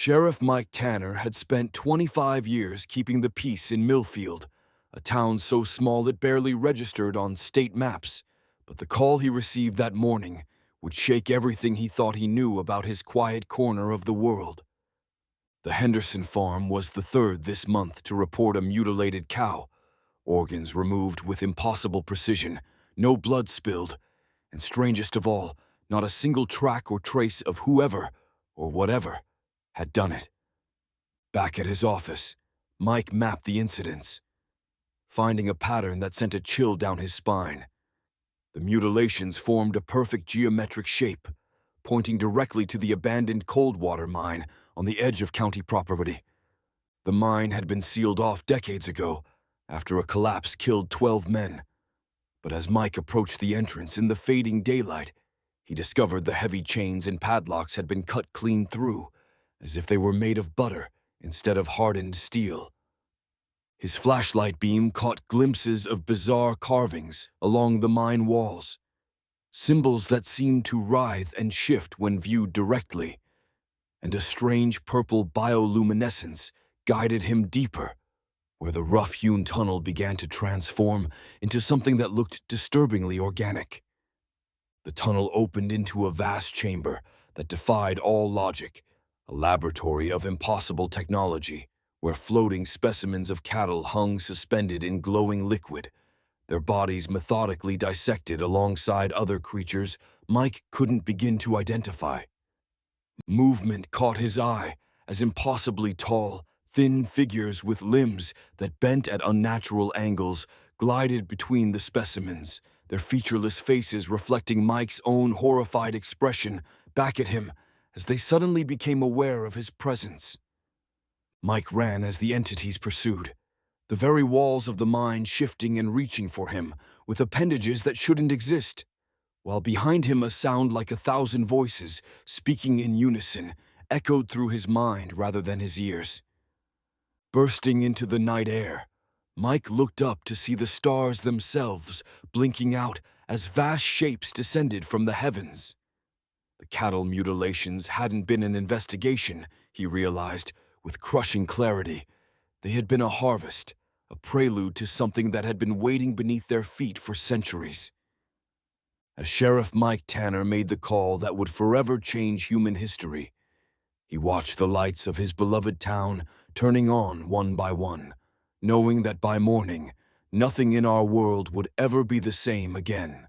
Sheriff Mike Tanner had spent 25 years keeping the peace in Millfield, a town so small it barely registered on state maps. But the call he received that morning would shake everything he thought he knew about his quiet corner of the world. The Henderson farm was the third this month to report a mutilated cow, organs removed with impossible precision, no blood spilled, and strangest of all, not a single track or trace of whoever or whatever had done it. Back at his office, Mike mapped the incidents, finding a pattern that sent a chill down his spine. The mutilations formed a perfect geometric shape, pointing directly to the abandoned Coldwater mine on the edge of county property. The mine had been sealed off decades ago, after a collapse killed 12 men. But as Mike approached the entrance in the fading daylight, he discovered the heavy chains and padlocks had been cut clean through, as if they were made of butter instead of hardened steel. His flashlight beam caught glimpses of bizarre carvings along the mine walls, symbols that seemed to writhe and shift when viewed directly, and a strange purple bioluminescence guided him deeper, where the rough-hewn tunnel began to transform into something that looked disturbingly organic. The tunnel opened into a vast chamber that defied all logic, a laboratory of impossible technology, where floating specimens of cattle hung suspended in glowing liquid, their bodies methodically dissected alongside other creatures Mike couldn't begin to identify. Movement caught his eye as impossibly tall, thin figures with limbs that bent at unnatural angles glided between the specimens, their featureless faces reflecting Mike's own horrified expression back at him as they suddenly became aware of his presence. Mike ran as the entities pursued, the very walls of the mine shifting and reaching for him with appendages that shouldn't exist, while behind him a sound like 1,000 voices speaking in unison echoed through his mind rather than his ears. Bursting into the night air, Mike looked up to see the stars themselves blinking out as vast shapes descended from the heavens. The cattle mutilations hadn't been an investigation, he realized with crushing clarity. They had been a harvest, a prelude to something that had been waiting beneath their feet for centuries. As Sheriff Mike Tanner made the call that would forever change human history, he watched the lights of his beloved town turning on one by one, knowing that by morning, nothing in our world would ever be the same again.